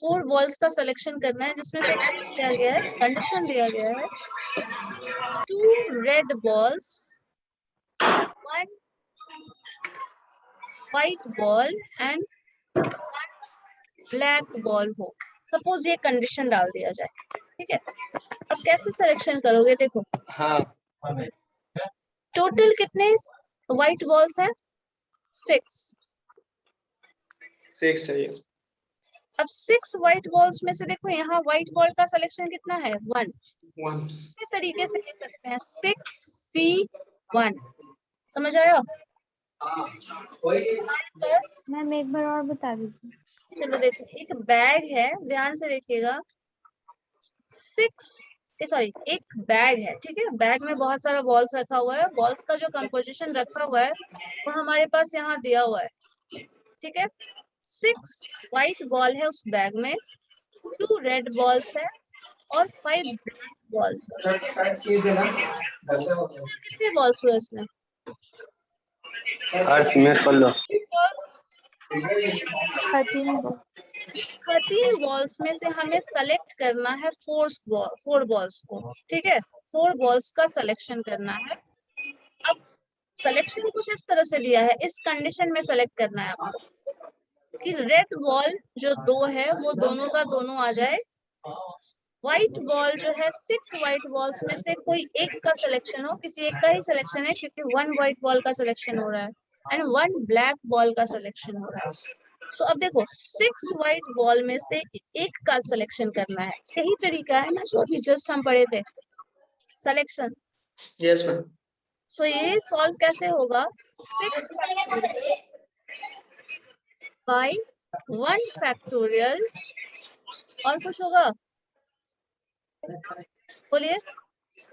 4 balls का selection करना है, जिसमें से क्या दिया गया है, कंडीशन दिया गया है 2 red balls 1 white ball and 1 black ball हो। सपोज ये कंडीशन डाल दिया जाए, ठीक है। अब कैसे सिलेक्शन करोगे, देखो टोटल कितने व्हाइट बॉल्स हैं, 6 है। अब 6 व्हाइट बॉल्स में से देखो यहाँ व्हाइट बॉल का सिलेक्शन कितना है, 1। इस तरीके से लिख सकते हैं 6v1, समझ आया। मैम एक बार और बता दीजिए। चलो देखो, एक बैग है, ध्यान से देखिएगा, एक बैग है, ठीक है। बैग में बहुत सारा बॉल्स रखा हुआ है, बॉल्स का जो कंपोजिशन रखा हुआ है वो हमारे पास यहाँ दिया हुआ है, ठीक है। 6 व्हाइट बॉल है उस बैग में, 2 रेड बॉल्स है और 5 ब्लैक बॉल्स। कितने बॉल्स हुए इसमें, 13 बॉल्स में से हमें सेलेक्ट करना है 4 बॉल्स को, ठीक है। 4 बॉल्स का सिलेक्शन करना है। अब सिलेक्शन कुछ इस तरह से दिया है, इस कंडीशन में सेलेक्ट करना है आपको कि रेड बॉल जो 2 है वो दोनों का दोनों आ जाए, व्हाइट बॉल जो है 6 व्हाइट बॉल्स में से कोई एक का सिलेक्शन हो, किसी एक का ही सिलेक्शन है क्योंकि 1 व्हाइट बॉल का सिलेक्शन हो रहा है एंड 1 ब्लैक बॉल का सिलेक्शन हो रहा है। सो अब देखो 6 व्हाइट बॉल में से एक का सिलेक्शन करना है, यही तरीका है ना जो अभी जस्ट हम पढ़े थे, सिलेक्शन। Yes ma'am. सो ये सॉल्व कैसे होगा, 6 बाई 1 फैक्टोरियल और कुछ होगा, बोलिए,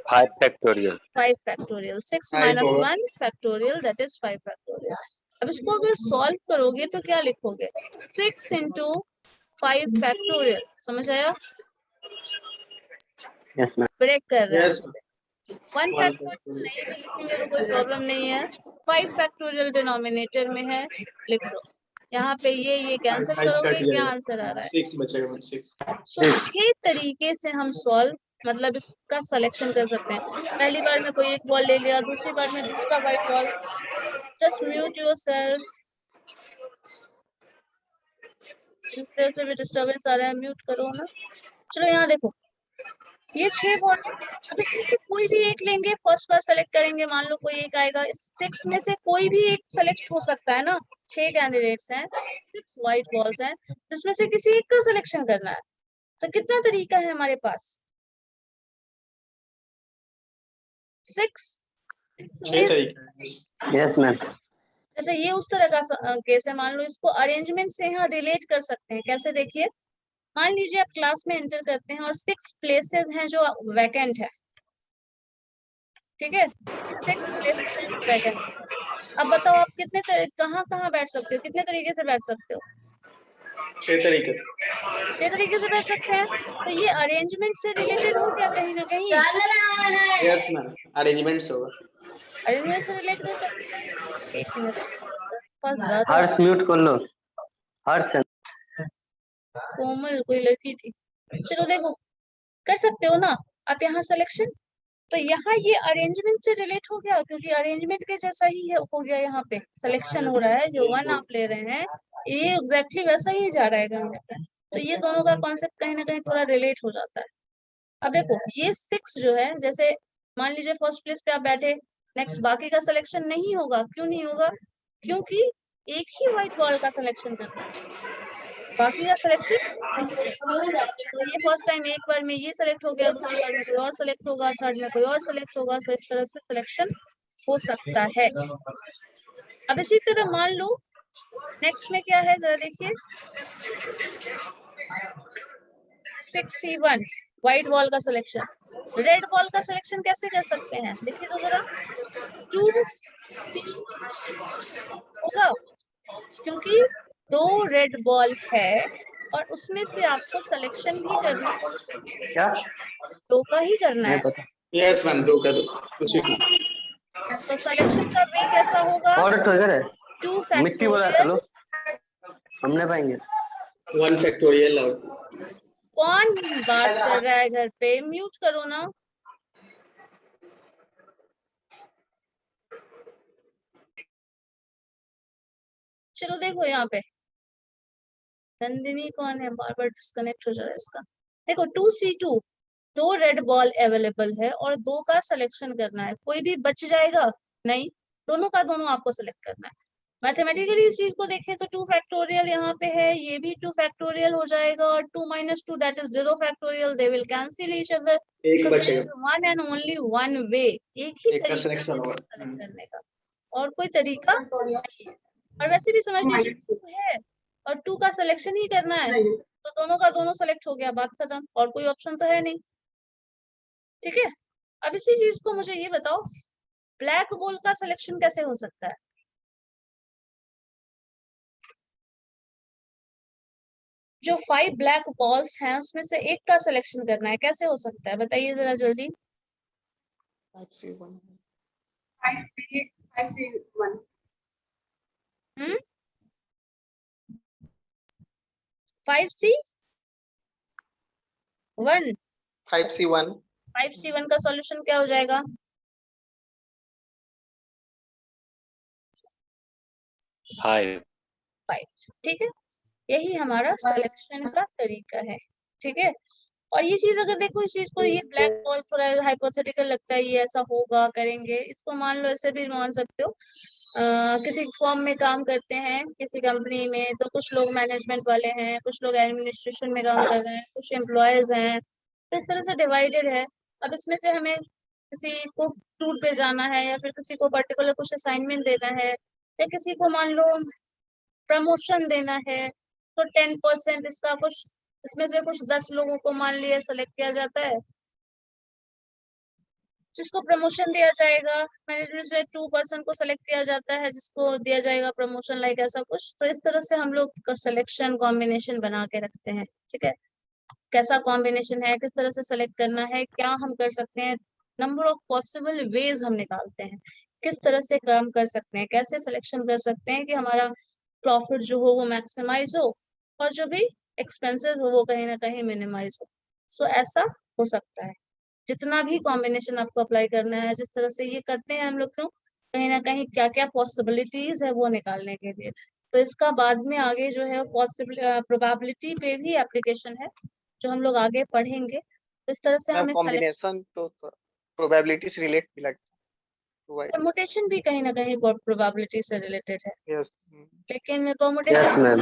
5 factorial 5 factorial, 6 minus 1 factorial that is 5 factorial. अब इसको अगर सॉल्व करोगे तो क्या लिखोगे, 6 into 5 फैक्टोरियल, समझ आया। यस मैम ब्रेक कर रहे हैं Yes, हमसे, 1 फैक्टोरियल नहीं भी लिखेंगे तो कोई प्रॉब्लम नहीं है, 5 फैक्टोरियल डिनोमिनेटर में है, लिख दो। यहाँ पे ये कैंसिल करोगे, क्या आंसर आ रहा है, 6 बचेगा मैम, 6। सो 6 तरीके से हम सॉल्व मतलब इसका सिलेक्शन कर सकते हैं। पहली बार में कोई एक बॉल ले लिया, दूसरी बार में दूसरा white ball. Just mute yourself, फिर से भी डिस्टरबेंस आ रहा है, म्यूट करो ना। चलो यहाँ देखो, ये 6 बॉल है, अब इसमें से कोई भी एक लेंगे, फर्स्ट बार सेलेक्ट करेंगे, मान लो कोई एक आएगा, इस 6 में से कोई भी एक सेलेक्ट हो सकता है ना, 6 कैंडिडेट्स हैं, 6 व्हाइट बॉल्स हैं, जिसमें से किसी एक का सिलेक्शन करना है। तो कितना तरीका है हमारे पास, 6 यस मैम जैसे ये उस तरह का केस है, मान लो इसको अरेंजमेंट से यहाँ रिलेट कर सकते हैं। कैसे, देखिए, मान लीजिए आप क्लास में एंटर करते हैं और 6 प्लेसेस हैं जो वैकेंट है, ठीक है, 6 प्लेसेस वैकेंट। अब बताओ आप कहाँ कहाँ बैठ सकते हो, कितने तरीके से बैठ सकते हो, 6 तरीके 6 तरीके से बैठ सकते हैं। तो ये अरेंजमेंट से रिलेटेड हो गया कहीं ना कहीं, यस मैम, अरेंजमेंट्स होगा, अरेंजमेंट से रिलेट कर सकते हैं। एक मिनट, हर्ष म्यूट कर लो, हर्ष कोमल कोई लड़की थी, चलो देखो, कर सकते हो ना आप यहाँ सिलेक्शन। तो यहाँ ये अरेंजमेंट से रिलेट हो गया, क्योंकि अरेंजमेंट के जैसा ही हो गया, यहाँ पे सिलेक्शन हो रहा है, जो 1 आप ले रहे हैं ये एग्जैक्टली वैसा ही जा रहा है कहीं पे। तो ये दोनों का कॉन्सेप्ट कहीं ना कहीं थोड़ा रिलेट हो जाता है। अब देखो ये 6 जो है, जैसे मान लीजिए फर्स्ट प्लेस पे आप बैठे, नेक्स्ट बाकी का सिलेक्शन नहीं होगा, क्यों नहीं होगा, क्योंकि एक ही व्हाइट बॉल का सिलेक्शन करना है, बाकी का सिलेक्शन नहीं होगा। तो ये फर्स्ट टाइम एक बार में ये सिलेक्ट हो गया, दूसरी बार में कोई और सिलेक्ट होगा, थर्ड में कोई और सिलेक्ट होगा, तो इस तरह से सिलेक्शन हो सकता है। अब इसी तरह मान लो नेक्स्ट में क्या है, जरा देखिए, 6c1 व्हाइट बॉल का सिलेक्शन। रेड बॉल का सिलेक्शन कैसे कर सकते हैं, देखिए तो जरा, 2c होगा, क्योंकि 2 रेड बॉल है और उसमें से आपको सिलेक्शन भी करना है, क्या 2 का ही करना है। यस मैम, 2 का 2 तो सिलेक्शन का वे कैसा होगा, और ट्रिगर है 2 मिट्टी बोला फैक्टोरियल चलो हम नहीं पाएंगे 1 फैक्टोरियल और कौन बात कर रहा है घर पे? म्यूट करो ना। चलो देखो यहाँ पे नंदिनी कौन है, बार बार डिस्कनेक्ट हो जा रहा है इसका। देखो 2C2 दो रेड बॉल अवेलेबल है और दो का सिलेक्शन करना है, कोई भी बच जाएगा नहीं, दोनों का दोनों आपको सिलेक्ट करना है। मैथमेटिकली इस चीज को देखें तो 2 फैक्टोरियल यहाँ पे है, ये भी 2 फैक्टोरियल हो जाएगा और 2 - 2 that is 0 factorial, they will cancel each other. एक सो देयर बचेगा, is one and only one way, एक ही एक का तरीका सिलेक्शन है होगा। सेलेक्ट करने का और कोई तरीका नहीं है। और वैसे भी समझ लीजिए 2 है और 2 का सिलेक्शन ही करना है, तो दोनों का दोनों सेलेक्ट हो गया, बात खत्म, और कोई ऑप्शन तो है नहीं। ठीक है, अब इसी चीज को मुझे ये बताओ, ब्लैक बॉल का सिलेक्शन कैसे हो सकता है? जो 5 ब्लैक बॉल्स हैं उसमें से एक का सिलेक्शन करना है, कैसे हो सकता है बताइए जरा जल्दी। 5C1 हम्म 5C1 5C1 5C1 का सॉल्यूशन क्या हो जाएगा? 5 5। ठीक है, यही हमारा सिलेक्शन का तरीका है। ठीक है, और ये चीज अगर देखो, इस चीज को, ये ब्लैक बॉल थोड़ा हाइपोथेटिकल लगता है, ये ऐसा होगा करेंगे, इसको मान लो, ऐसे भी मान सकते हो। किसी फॉर्म में काम करते हैं किसी कंपनी में, तो कुछ लोग मैनेजमेंट वाले हैं, कुछ लोग एडमिनिस्ट्रेशन में काम कर रहे हैं, कुछ एम्प्लॉयज हैं, तो इस तरह से डिवाइडेड है। अब इसमें से हमें किसी को टूर पे जाना है या फिर किसी को पर्टिकुलर कुछ असाइनमेंट देना है या किसी को मान लो प्रमोशन देना है, तो 10% इसका कुछ, इसमें से कुछ 10 लोगों को मान लिया सेलेक्ट किया जाता है, जिसको प्रमोशन दिया जाएगा। मैनेजमेंट से 2% को सेलेक्ट किया जाता है जिसको दिया जाएगा प्रमोशन, लाइक ऐसा कुछ। तो इस तरह से हम लोग का सिलेक्शन कॉम्बिनेशन बना के रखते हैं। ठीक है, कैसा कॉम्बिनेशन है, किस तरह से सेलेक्ट करना है, क्या हम कर सकते हैं, नंबर ऑफ पॉसिबल वेज हम निकालते हैं, किस तरह से काम कर सकते हैं, कैसे सिलेक्शन कर सकते हैं कि हमारा प्रॉफिट जो हो वो मैक्सिमाइज हो और जो भी एक्सपेंसेस हो वो कहीं ना कहीं मिनिमाइज हो। सो ऐसा हो सकता है। जितना भी कॉम्बिनेशन आपको अप्लाई करना है, जिस तरह से ये करते हैं हम लोग, क्यों, कहीं ना कहीं क्या क्या पॉसिबिलिटीज है वो निकालने के लिए। तो इसका बाद में आगे जो है पॉसिबल प्रोबेबिलिटी पे भी एप्लीकेशन है जो हम लोग आगे पढ़ेंगे। तो इस तरह से मैम हमें कॉम्बिनेशन तो प्रोबेबिलिटी से रिलेट भी लगता है। परमुटेशन भी कहीं ना कहीं प्रोबेबिलिटी से रिलेटेड है, यस लेकिन यस परमुटेशन मैम।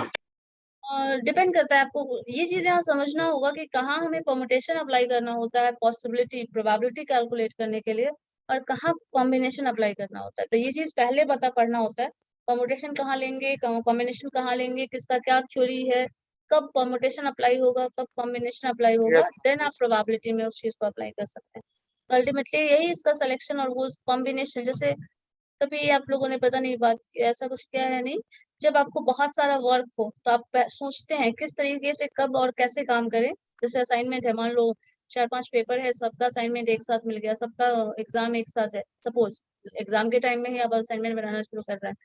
डिपेंड करता है। आपको ये चीजें यहाँ समझना होगा कि कहाँ हमें परमुटेशन अप्लाई करना होता है पॉसिबिलिटी प्रोबेबिलिटी कैलकुलेट करने के लिए, और कहाँ कॉम्बिनेशन अप्लाई करना होता है। तो ये चीज पहले पढ़ना होता है, परमुटेशन कहाँ लेंगे, कॉम्बिनेशन कहाँ लेंगे, किसका क्या थ्योरी है, कब परमुटेशन अप्लाई होगा, कब कॉम्बिनेशन अप्लाई होगा, यस देन आप यस प्रोबेबिलिटी में उस चीज को अप्लाई कर सकते हैं। अल्टीमेटली यही इसका सिलेक्शन और वो कॉम्बिनेशन। जैसे कभी आप लोगों ने पता नहीं बात की, ऐसा कुछ किया है नहीं, जब आपको बहुत सारा वर्क हो तो आप सोचते हैं किस तरीके से कब और कैसे काम करें। जैसे असाइनमेंट है, मान लो 4-5 पेपर है, सबका असाइनमेंट एक साथ मिल गया, सबका एग्जाम एक साथ है, सपोज एग्जाम के टाइम में ही आप असाइनमेंट बनाना शुरू कर रहे हैं,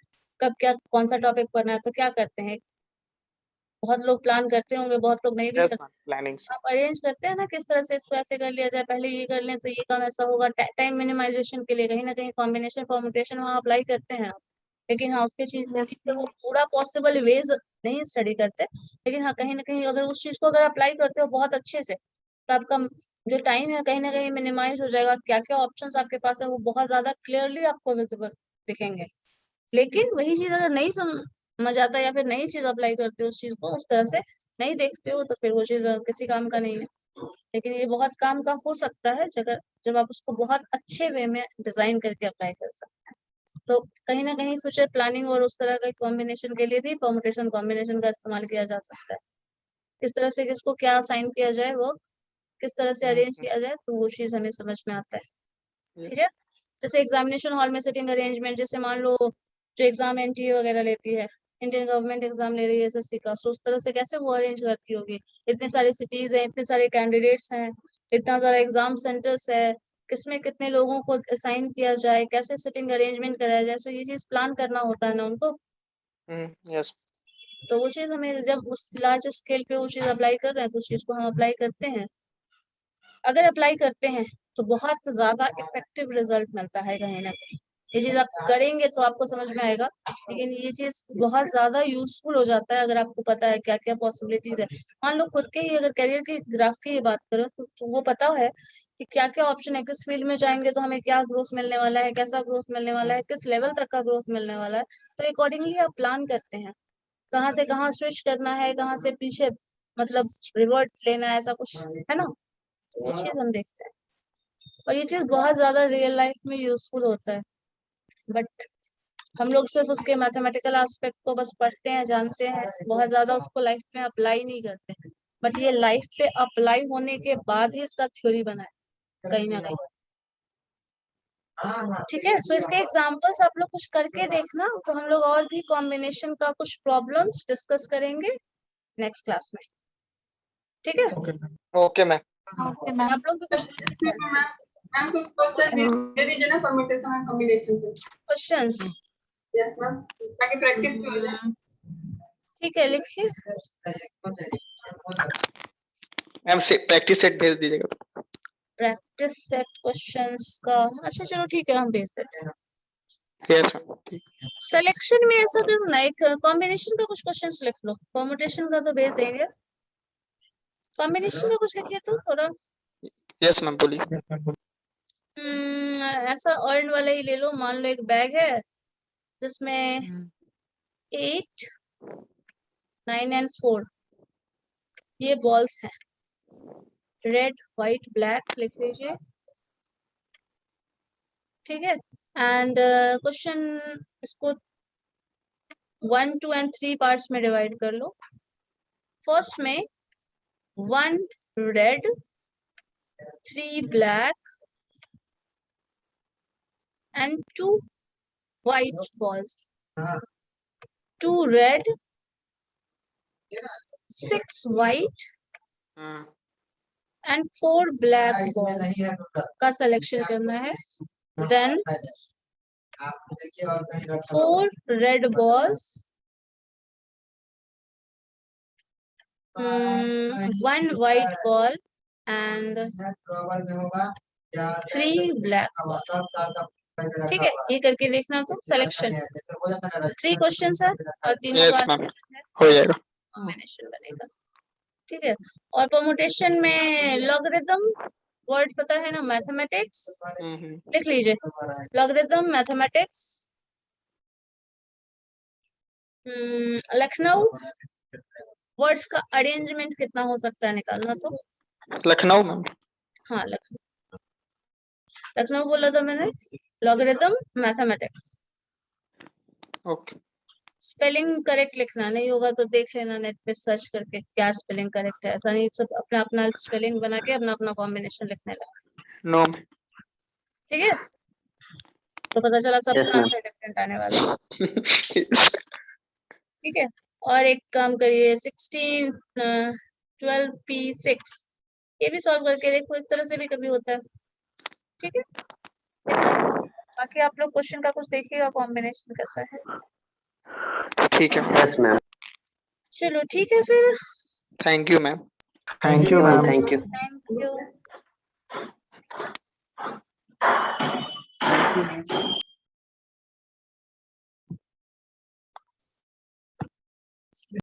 कब क्या कौन सा टॉपिक पढ़ना है, तो क्या करते हैं, बहुत लोग प्लान करते होंगे, बहुत लोग नहीं भी यस करते। मैम प्लानिंग से। आप अरेंज करते हैं ना किस तरह से इसको ऐसे कर लिया जाए, पहले ये कर लें तो ये काम ऐसा होगा, टाइम मिनिमाइजेशन के लिए कहीं ना कहीं कॉम्बिनेशन परमुटेशन वहाँ अप्लाई करते हैं आप। लेकिन हाँ, उसके चीज Yes, तो वो पूरा पॉसिबल वेज नहीं स्टडी करते, लेकिन हाँ कहीं ना कहीं अगर उस चीज को अगर अप्लाई करते हो बहुत अच्छे से, तो आपका जो टाइम है कहीं ना कहीं मिनिमाइज हो जाएगा, क्या क्या ऑप्शंस आपके पास है वो बहुत ज्यादा क्लियरली आपको विजिबल दिखेंगे। लेकिन वही चीज अगर नहीं समझ आता या फिर नई चीज अप्लाई करते हो उस चीज को उस तरह से नहीं देखते हो, तो फिर वो चीज किसी काम का नहीं है। लेकिन ये बहुत काम का हो सकता है जब आप उसको बहुत अच्छे वे में डिजाइन करके अप्लाई कर सकते हैं। तो कहीं ना कहीं फ्यूचर प्लानिंग और उस तरह का कॉम्बिनेशन के लिए भी परमुटेशन कॉम्बिनेशन का इस्तेमाल किया जा सकता है। किस तरह से किसको क्या असाइन किया जाए, वो किस तरह से अरेंज किया जाए, तो वो चीज हमें समझ में आता है। ठीक यस है, जैसे एग्जामिनेशन हॉल में सिटिंग अरेंजमेंट, जैसे मान लो जो एग्जाम एनटीए वगैरह लेती है, इंडियन गवर्नमेंट एग्जाम ले रही है एसएससी का, सो उस तरह से कैसे वो अरेंज करती होगी, इतने सारे सिटीज हैं, इतने सारे कैंडिडेट्स हैं, इतना सारा एग्जाम सेंटर्स है, किसमें कितने लोगों को असाइन किया जाए, कैसे सिटिंग अरेंजमेंट कराया जाए, सो ये चीज प्लान करना होता है ना उनको। यस तो वो चीज हमें जब उस लार्ज स्केल पे वो चीज अप्लाई कर रहे हैं तो उस चीज को हम अप्लाई करते हैं। अगर अप्लाई करते हैं तो बहुत ज्यादा इफेक्टिव रिजल्ट मिलता है कहीं ना कहीं। ये चीज आप करेंगे तो आपको समझ में आएगा, लेकिन ये चीज बहुत ज्यादा यूजफुल हो जाता है अगर आपको पता है क्या क्या पॉसिबिलिटीज है। मान लो खुद के ही अगर करियर की ग्राफ की ही बात करो तो वो पता है कि क्या क्या ऑप्शन है, किस फील्ड में जाएंगे तो हमें क्या ग्रोथ मिलने वाला है, कैसा ग्रोथ मिलने वाला है, किस लेवल तक का ग्रोथ मिलने वाला है। तो अकॉर्डिंगली आप प्लान करते हैं कहाँ से कहाँ स्विच करना है, कहाँ से पीछे मतलब रिवर्ट लेना है, ऐसा कुछ है ना। तो वो चीज हम देखते हैं और ये चीज बहुत ज्यादा रियल लाइफ में यूजफुल होता है। बट हम लोग सिर्फ उसके मैथमेटिकल एस्पेक्ट को बस पढ़ते हैं, जानते हैं, बहुत ज्यादा उसको लाइफ में अप्लाई नहीं करते। बट ये लाइफ पे अप्लाई होने के बाद ही इसका थ्योरी बना है कहीं ना कहीं। ठीक है, सो इसके एग्जांपल्स आप लोग कुछ करके देखना, तो हम लोग और भी कॉम्बिनेशन का कुछ प्रॉब्लम्स डिस्कस करेंगे नेक्स्ट क्लास में। ठीक है, ओके मैम। Okay ma'am. आप लोग भी कुछ मैम कुछ क्वेश्चन दे दीजिए ना परम्यूटेशन और कॉम्बिनेशन के। क्वेश्चंस। यस मैम, ताकि प्रैक्टिस भी हो जाए। ठीक है, लिखिए। मैम से प्रैक्टिस सेट भेज दीजिएगा। प्रैक्टिस सेट क्वेश्चंस का, अच्छा चलो ठीक है, हम भेज देते हैं। यस मैम, ठीक। सिलेक्शन में ऐसा करो ना, एक कॉम्बिनेशन का कुछ क्वेश्चंस लिख लो, परम्यूटेशन का तो भेज देंगे, कॉम्बिनेशन का कुछ लिखिए तो थोड़ा। यस मैम, बोलिए। ऐसा अर्न वाला ही ले लो। मान लो एक बैग है जिसमें 8, 9 एंड 4 ये बॉल्स हैं, रेड व्हाइट ब्लैक लिख लीजिए। ठीक है, एंड क्वेश्चन इसको 1, 2 एंड 3 पार्ट्स में डिवाइड कर लो। फर्स्ट में 1 red, 3 black and 2 white balls. 2 red, 6 white and 4 black balls का सिलेक्शन करना है। Then 4 red balls, 1 white ball and 3 black balls. ठीक है, ये करके देखना तो सिलेक्शन 3 क्वेश्चन है और तीनों यस का मैम, हो जाएगा। कॉम्बिनेशन बनेगा। ठीक है, और परमुटेशन में लॉगरिथम वर्ड पता है ना, मैथमेटिक्स लिख लीजिए। लॉगरिथम मैथमेटिक्स, लखनऊ वर्ड्स का अरेंजमेंट कितना हो सकता है निकालना तो। लखनऊ मैम। हाँ लखनऊ बोला था मैंने। Logarithm mathematics, okay. Spelling correct लिखना, नहीं होगा तो देख लेना नेट पे सर्च करके क्या स्पेलिंग करेक्ट है। ऐसा नहीं सब अपना अपना स्पेलिंग बना के अपना अपना कॉम्बिनेशन लिखने लगा। नो। ठीक है, तो पता चला सबका आंसर डिफरेंट आने वाला है। ठीक है, और एक काम करिए 16 12p6 ये भी सॉल्व करके देखो, इस तरह से भी कभी होता है। ठीक है, बाकी आप लोग क्वेश्चन का कुछ देखिएगा कॉम्बिनेशन कैसा है। ठीक है। Yes ma'am. चलो ठीक है फिर। Thank you ma'am. Thank you ma'am. Thank you.